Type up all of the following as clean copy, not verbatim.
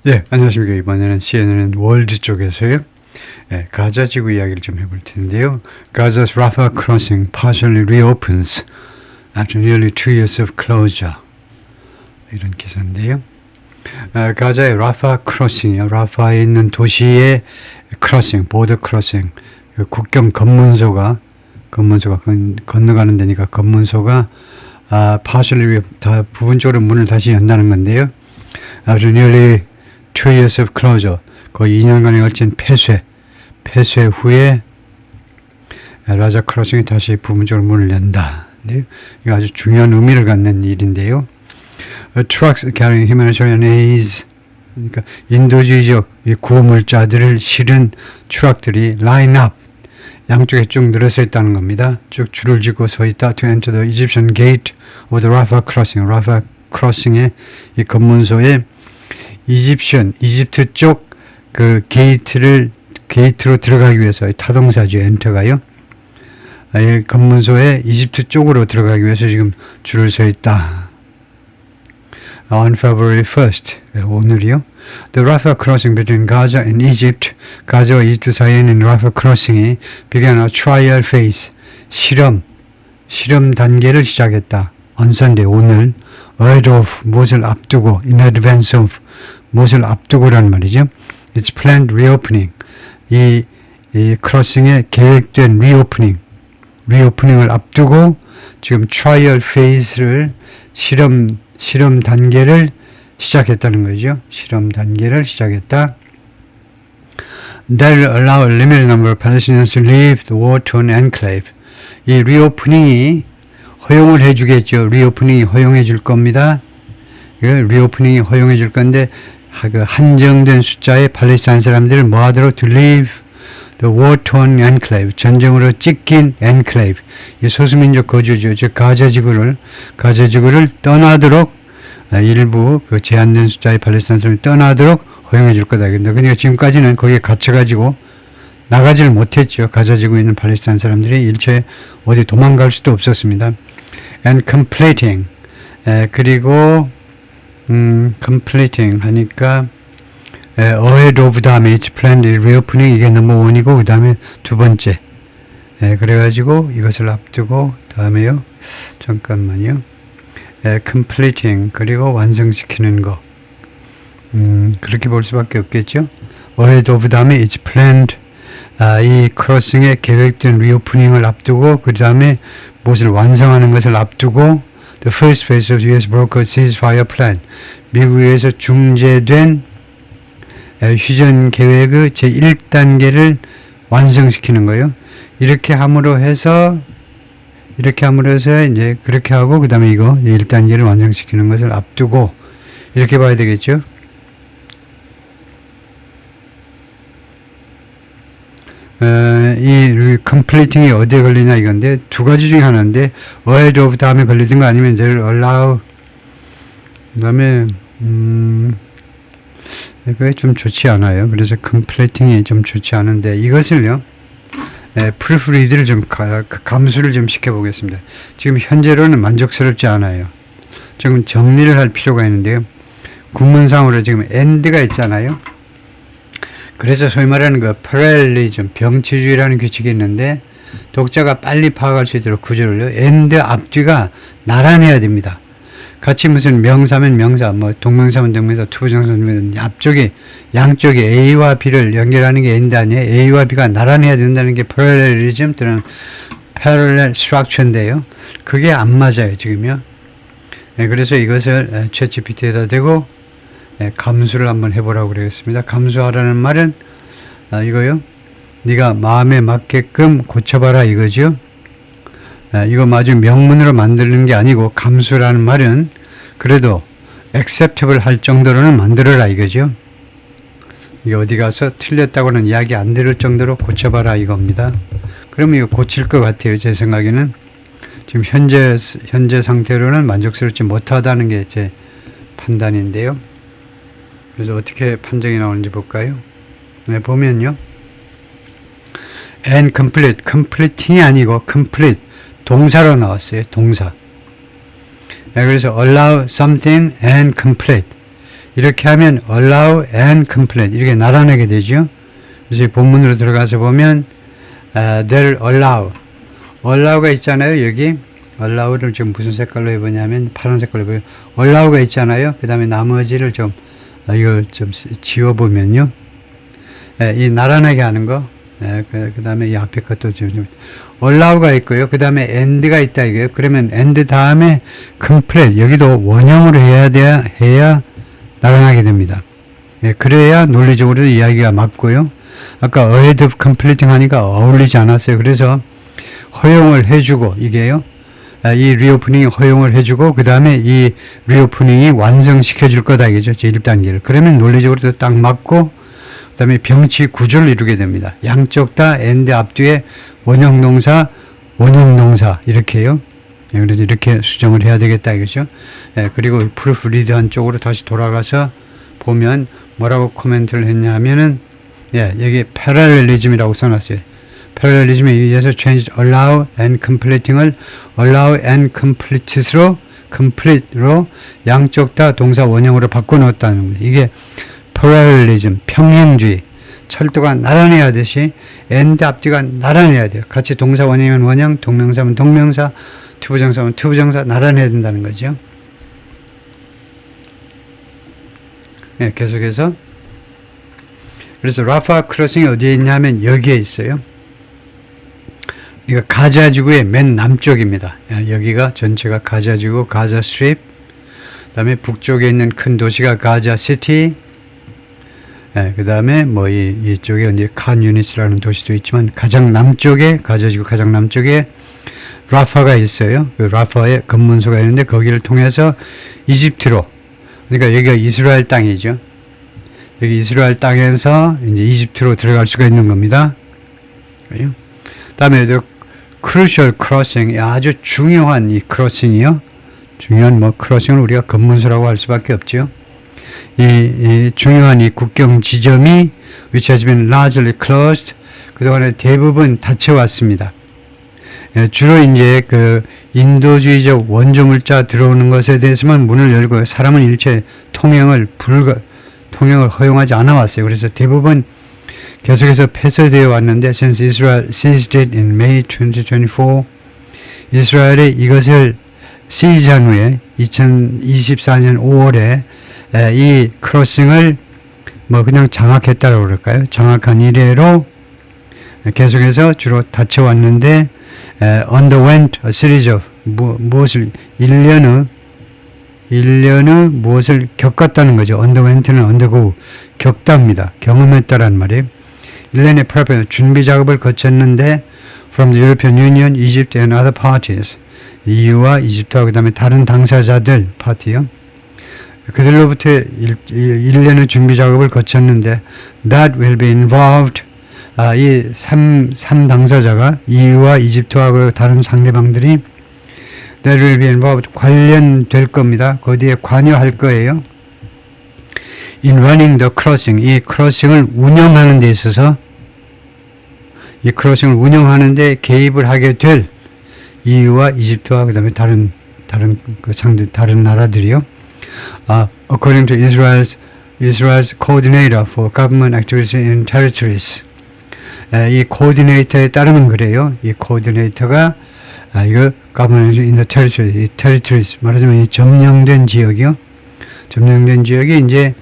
네, 안녕하십니까. 이번에는 CNN 월드 쪽에서요. 가자 지구 이야기를 좀 해볼 텐데요. Gaza's Rafah crossing partially reopens after nearly 2 years of closure. 이런 기사인데요. 가자의 라파 크로싱이요. 라파에 있는 도시의 크로싱, 보더 크로싱, 그 국경 검문소가 건너가는 데니까 검문소가 partially 다 부분적으로 문을 다시 연다는 건데요. After nearly 2 years of closure, 거의 2년간에 걸친 폐쇄 후에 라자 크로싱이 다시 부분적으로 문을 연다. 네, 이거 아주 중요한 의미를 갖는 일인데요. Trucks carrying humanitarian aid, 그러니까 인도주의적 구호물자들을 실은 트럭들이 line up, 양쪽에 쭉 늘어서 있다는 겁니다. 쭉 줄을 지고 서 있다. To enter the Egyptian gate of the Rafah crossing, 라파 크로싱의 이 검문소에 이집트 쪽 그 게이트로 들어가기 위해서 타동사죠. 엔터가요. 이 검문소에 이집트 쪽으로 들어가기 위해서 지금 줄을 서 있다. On February 1st, 오늘이요. The Rafah crossing between Gaza and Egypt, 가자와 이집트 사이에 있는 라파 크로싱이 began a trial phase, 실험 단계를 시작했다. On Sunday, 오늘, ahead of, 무엇을 앞두고, in advance of, 무엇을 앞두고라는 말이죠. It's planned reopening. 이 크로싱의 계획된 리오프닝을 앞두고 지금 트라이얼 페이스를 실험 단계를 시작했다는 거죠. 실험 단계를 시작했다. That will allow a limited number of Palestinians to leave the war-torn enclave. 이 리오프닝이 허용을 해주겠죠. 리오프닝이 허용해 줄 겁니다. 리오프닝이 허용해 줄 건데 그 한정된 숫자의 팔레스타인 사람들을 뭐하도록 to leave the war-torn enclave, 전쟁으로 찢긴 enclave, 이 소수민족 거주죠. 즉 가자 지구를 떠나도록 일부 그 제한된 숫자의 팔레스타인 사람을 떠나도록 허용해 줄 거다. 그러니까 지금까지는 거기에 갇혀가지고 나가지를 못했죠. 가자 지구에 있는 팔레스타인 사람들이 일체 어디 도망갈 수도 없었습니다. And completing, 그리고 completing 하니까 ahead of 다음에 it's planned reopening, 이게 넘버 1이고 그 다음에 두 번째, 그래가지고 이것을 앞두고 다음에요. 잠깐만요. completing, 그리고 완성시키는 거, 그렇게 볼 수밖에 없겠죠. ahead of 다음에 it's planned, 이 크로싱의 계획된 리오프닝을 앞두고 그 다음에 무엇을 완성하는 것을 앞두고 The first phase of U.S. brokered ceasefire plan, 미국에서 중재된 휴전 계획의 제1단계를 완성시키는 거예요. 이렇게 함으로 해서 이제 그렇게 하고 그 다음에 이거 1단계를 완성시키는 것을 앞두고 이렇게 봐야 되겠죠. 이 completing이 어디에 걸리냐 이건데 두 가지 중에 하나인데 ahead of 다음에 걸리든 거 아니면 이제 allow 그다음에 그게 좀 좋지 않아요. 그래서 completing이 좀 좋지 않은데 이것을요 프리프리드를 좀 감수를 좀 시켜보겠습니다. 지금 현재로는 만족스럽지 않아요. 지금 정리를 할 필요가 있는데요. 구문상으로 지금 end가 있잖아요. 그래서 소위 말하는 그 parallelism, 병치주의라는 규칙이 있는데 독자가 빨리 파악할 수 있도록 구조를요. and 앞뒤가 나란해야 됩니다. 같이 무슨 명사면 명사, 뭐 동명사면 동명사, 투부정사면 앞쪽에 양쪽에 A와 B를 연결하는 게 and 아니에요. A와 B가 나란해야 된다는 게 parallelism 또는 parallel structure인데요. 그게 안 맞아요 지금요. 그래서 이것을 챗GPT에다 대고 감수를 한번 해보라고 그러겠습니다. 감수하라는 말은 이거요. 네가 마음에 맞게끔 고쳐봐라 이거죠. 이거 마주 명문으로 만드는 게 아니고 감수라는 말은 그래도 acceptable 할 정도로는 만들어라 이거죠. 이게 어디 가서 틀렸다고는 이야기 안 들을 정도로 고쳐봐라 이겁니다. 그러면 이거 고칠 것 같아요. 제 생각에는 지금 현재 상태로는 만족스럽지 못하다는 게 제 판단인데요. 그래서 어떻게 판정이 나오는지 볼까요? 네, 보면요. and complete, completing이 아니고 complete, 동사로 나왔어요. 동사. 네, 그래서 allow something and complete. 이렇게 하면 allow and complete 이렇게 나란하게 되죠. 그래서 본문으로 들어가서 보면 they'll allow가 있잖아요. 여기 allow를 지금 무슨 색깔로 해보냐면 파란 색깔로 해보요. allow가 있잖아요. 그 다음에 나머지를 좀 이걸 좀 지워보면요. 이 나란하게 하는 거. 그 다음에 이 앞에 것도 좀 allow가 있고요. 그 다음에 and가 있다 이거예요. 그러면 and 다음에 complete 여기도 원형으로 해야 나란하게 됩니다. 그래야 논리적으로 이야기가 맞고요. 아까 ahead of completing 하니까 어울리지 않았어요. 그래서 허용을 해주고 이게요. 이 리오프닝이 허용을 해주고 그 다음에 이 리오프닝이 완성시켜 줄 거다 이거죠. 제 1단계를. 그러면 논리적으로도 딱 맞고 그 다음에 병치 구조를 이루게 됩니다. 양쪽 다 and 앞뒤에 원형동사 이렇게요. 그래서 이렇게 수정을 해야 되겠다 이거죠. 그리고 프루프리드 한쪽으로 다시 돌아가서 보면 뭐라고 코멘트를 했냐 하면은 여기 패러렐리즘이라고 써놨어요. 패러렐리즘에 의해서 change allow and completing을 allow and complete로 양쪽 다 동사 원형으로 바꿔놓았다는 겁니다. 이게 패러렐리즘, 평행주의. 철도가 나란히 하듯이 and 앞뒤가 나란히 해야 돼요. 같이 동사 원형이면 원형, 동명사면 동명사, 투부정사면 투부정사 나란히 해야 된다는 거죠. 계속해서 그래서 라파 크로싱이 어디에 있냐면 여기에 있어요. 이거 가자 지구의 맨 남쪽입니다. 여기가 전체가 가자 지구, 가자 스트립. 그다음에 북쪽에 있는 큰 도시가 가자 시티. 그다음에 뭐 이쪽에 이제 칸 유니스라는 도시도 있지만 가장 남쪽에 가자 지구 가장 남쪽에 라파가 있어요. 그 라파에 검문소가 있는데 거기를 통해서 이집트로 그러니까 여기가 이스라엘 땅이죠. 여기 이스라엘 땅에서 이제 이집트로 들어갈 수가 있는 겁니다. 다음에 crucial crossing 아주 중요한 이 크로싱이요. 중요한 뭐 크로싱을 우리가 검문소라고 할 수밖에 없죠. 이 중요한 이 국경 지점이 which has been largely closed 그동안에 대부분 닫혀왔습니다. 주로 이제 그 인도주의적 원조 물자 들어오는 것에 대해서만 문을 열고 사람은 일체 통행을 허용하지 않아 왔어요. 그래서 대부분 계속해서 폐쇄되어 왔는데 since Israel seized it in May 2024 이스라엘이 이것을 시즈한 후에 2024년 5월에 이 크로싱을 뭐 그냥 장악했다고 그럴까요? 장악한 이래로 계속해서 주로 닫혀왔는데 underwent a series of 무엇을 1년 후 무엇을 겪었다는 거죠. underwent는 undergo 겪답니다. 경험했다란 말이에요. 1년의 preparation 준비 작업을 거쳤는데 from the European Union, Egypt and other parties EU와 이집트와 그 다음에 다른 당사자들 파티요. 그들로부터 1년의 준비 작업을 거쳤는데 that will be involved 이 3당사자가 EU와 이집트와 그 다른 상대방들이 that will be involved 관련될 겁니다. 거기에 관여할 거예요. in running the crossing 이 크로싱을 운영하는 데 있어서 이 크로싱을 운영하는 데 개입을 하게 될 EU와 이집트와 그 다음에 다른 나라들이요. According to Israel's coordinator for government activities in territories. 이 코디네이터에 따르면 그래요. 이 코디네이터가 이거 government in the territories, 이 territories 말하자면 이 점령된 지역이요. 점령된 지역이 이제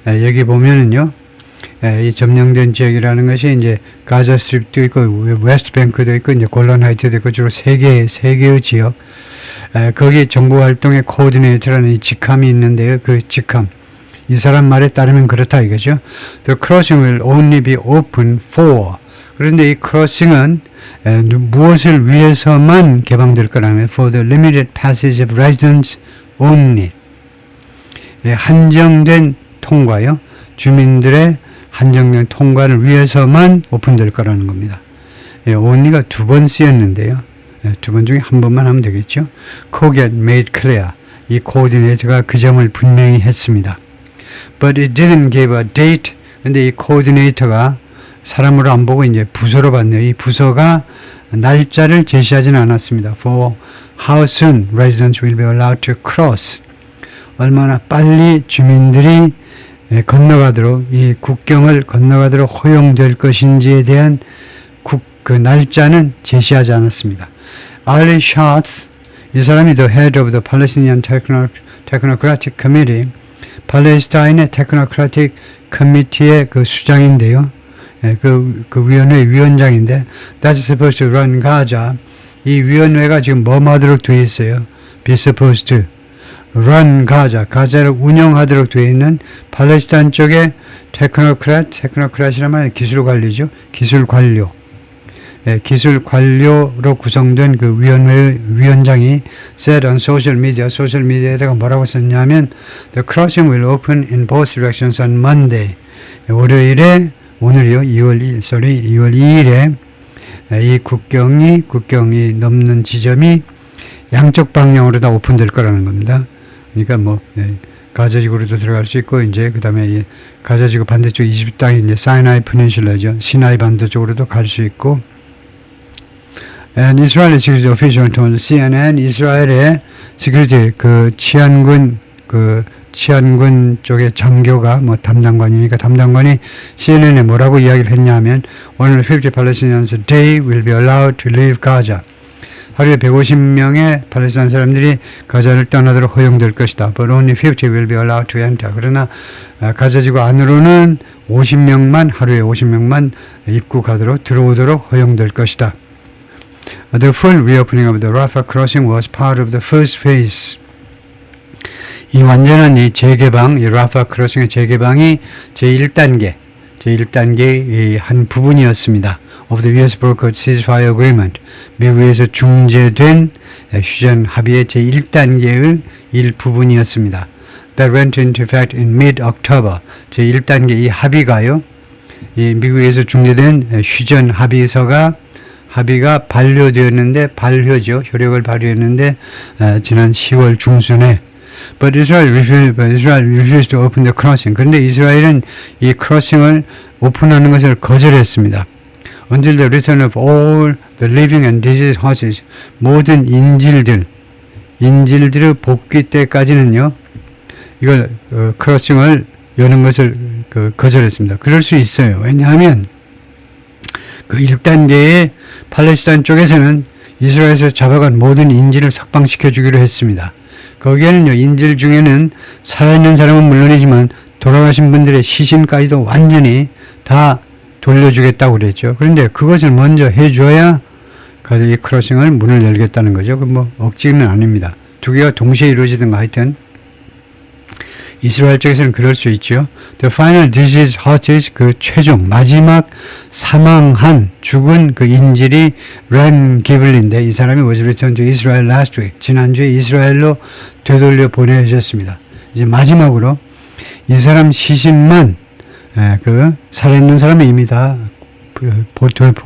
여기 보면은요. 이 점령된 지역이라는 것이 이제 가자 스트립도 있고 웨스트 뱅크도 있고 이제 골란 하이트도 있고 주로 세 개의 지역. 거기 정부 활동의 코디네이터라는 이 직함이 있는데요. 그 직함. 이 사람 말에 따르면 그렇다 이거죠. The crossing will only be open for. 그런데 이 크로싱은 무엇을 위해서만 개방될 거라는 거예요. For the limited passage of residents only. 한정된 통과요. 주민들의 한정된 통과를 위해서만 오픈될 거라는 겁니다. only가 2번 쓰였는데요. 2번 중에 한 번만 하면 되겠죠. Coget made clear. 이 코디네이터가 그 점을 분명히 했습니다. But it didn't give a date. 근데 이 코디네이터가 사람으로 안 보고 이제 부서로 봤네요. 이 부서가 날짜를 제시하지는 않았습니다. For how soon residents will be allowed to cross. 얼마나 빨리 주민들이 건너가도록 이 국경을 건너가도록 허용될 것인지에 대한 그 날짜는 제시하지 않았습니다. Ali Schatz, 이 사람이 the head of the Palestinian Technocratic Committee, 팔레스타인의 테크노크라틱 커미티의 그 수장인데요. 그 위원회 위원장인데, that's supposed to run Gaza. 이 위원회가 지금 하도록 되어 있어요. be supposed to run Gaza. 가자를 운영하도록 되어 있는 팔레스타인 쪽의 테크노크рат이란 말은 기술 관리죠. 기술 관료. 기술 관료로 구성된 그 위원회 위원장이 said on social media, 소셜미디어에다가 뭐라고 썼냐면 the crossing will open in both directions on Monday. 오늘이요, 2월 2일에 이 국경이 넘는 지점이 양쪽 방향으로 다 오픈될 거라는 겁니다. 그러니까 가자지구로도 들어갈 수 있고, 이제 그 다음에 가자지구 반대쪽 이집트 땅이 이제 사이나이 페닌슐라죠. 시나이 반도 쪽으로도 갈 수 있고. And Israeli security official told CNN, 이스라엘의 시큐리티 치안군 쪽의 장교가 담당관이니까 담당관이 CNN에 뭐라고 이야기를 했냐면 오늘 50 Palestinians a day will be allowed to leave Gaza. 하루에 150명의 팔레스타인 사람들이 가자를 떠나도록 허용될 것이다. But only 50 will be allowed to enter. 그러나 가자지구 안으로는 50명만 하루에 50명만 입국하도록 들어오도록 허용될 것이다. The full reopening of the Rafah crossing was part of the first phase. 이 완전한 이 재개방, 이 라파 크로싱의 재개방이 제1단계의 한 부분이었습니다. of the US brokered ceasefire agreement. 미국에서 중재된 휴전 합의의 제1단계의 일부분이었습니다. That went into effect in mid-October. 제1단계 이 합의가요. 이 미국에서 중재된 휴전 합의가 발효되었는데, 효력을 발휘했는데 지난 10월 중순에 But Israel refused to open the crossing. 그런데 이스라엘은 이 크로싱을 오픈하는 것을 거절했습니다. Until the return of all the living and diseased horses. 모든 인질들의 복귀 때까지는요, 이걸 크로싱을 여는 것을 거절했습니다. 그럴 수 있어요. 왜냐하면 그 1단계의 팔레스타인 쪽에서는 이스라엘에서 잡아간 모든 인질을 석방시켜 주기로 했습니다. 거기에는요, 인질 중에는 살아있는 사람은 물론이지만 돌아가신 분들의 시신까지도 완전히 다 돌려주겠다고 그랬죠. 그런데 그것을 먼저 해줘야 이 크로싱을 문을 열겠다는 거죠. 억지는 아닙니다. 두 개가 동시에 이루어지든가 하여튼 이스라엘 쪽에서는 그럴 수 있죠. The final disease horses, 그 최종 마지막 죽은 그 인질이 램 기블리인데 이 사람이 was returned to Israel last week. 지난주에 이스라엘로 되돌려 보내졌습니다. 이제 마지막으로 이 사람 시신만 살아있는 사람이 이미 다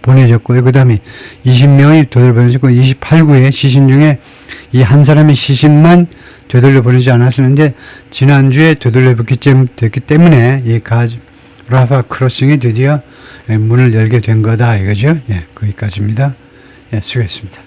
보내졌고요. 그 다음에 20명이 되돌려 보내졌고 28구의 시신 중에 이 한 사람의 시신만 되돌려 보내지 않았었는데 지난주에 되돌려 됐기 때문에 이 라파 크로싱이 드디어 문을 열게 된 거다 이거죠. 거기까지입니다. 수고했습니다.